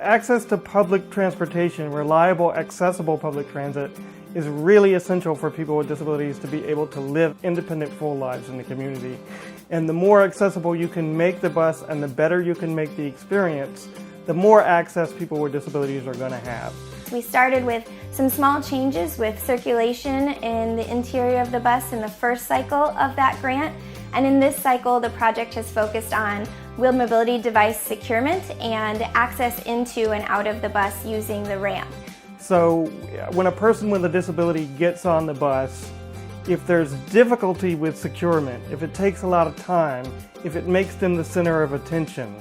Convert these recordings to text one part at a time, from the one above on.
Access to public transportation, reliable, accessible public transit, is really essential for people with disabilities to be able to live independent, full lives in the community. And the more accessible you can make the bus and the better you can make the experience, the more access people with disabilities are going to have. We started with some small changes with circulation in the interior of the bus in the first cycle of that grant. And in this cycle, the project has focused on wheeled mobility device securement and access into and out of the bus using the ramp. So when a person with a disability gets on the bus, if there's difficulty with securement, if it takes a lot of time, if it makes them the center of attention,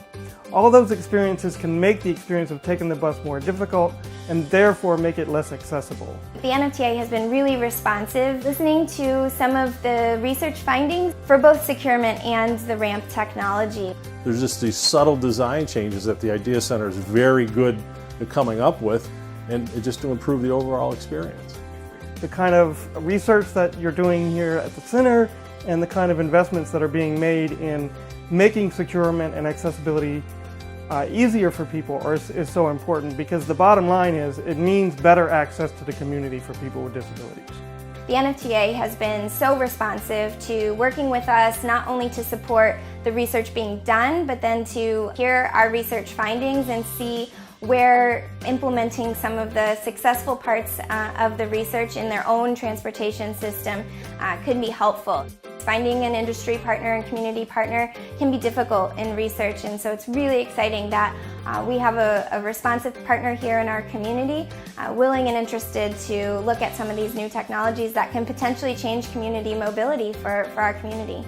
all those experiences can make the experience of taking the bus more difficult and therefore make it less accessible. The NFTA has been really responsive, listening to some of the research findings for both securement and the ramp technology. There's just these subtle design changes that the Idea Center is very good at coming up with, and just to improve the overall experience. The kind of research that you're doing here at the center and the kind of investments that are being made in making securement and accessibility easier for people is so important, because the bottom line is it means better access to the community for people with disabilities. The NFTA has been so responsive to working with us, not only to support the research being done, but then to hear our research findings and see where implementing some of the successful parts of the research in their own transportation system could be helpful. Finding an industry partner and community partner can be difficult in research, and so it's really exciting that we have a responsive partner here in our community, willing and interested to look at some of these new technologies that can potentially change community mobility for our community.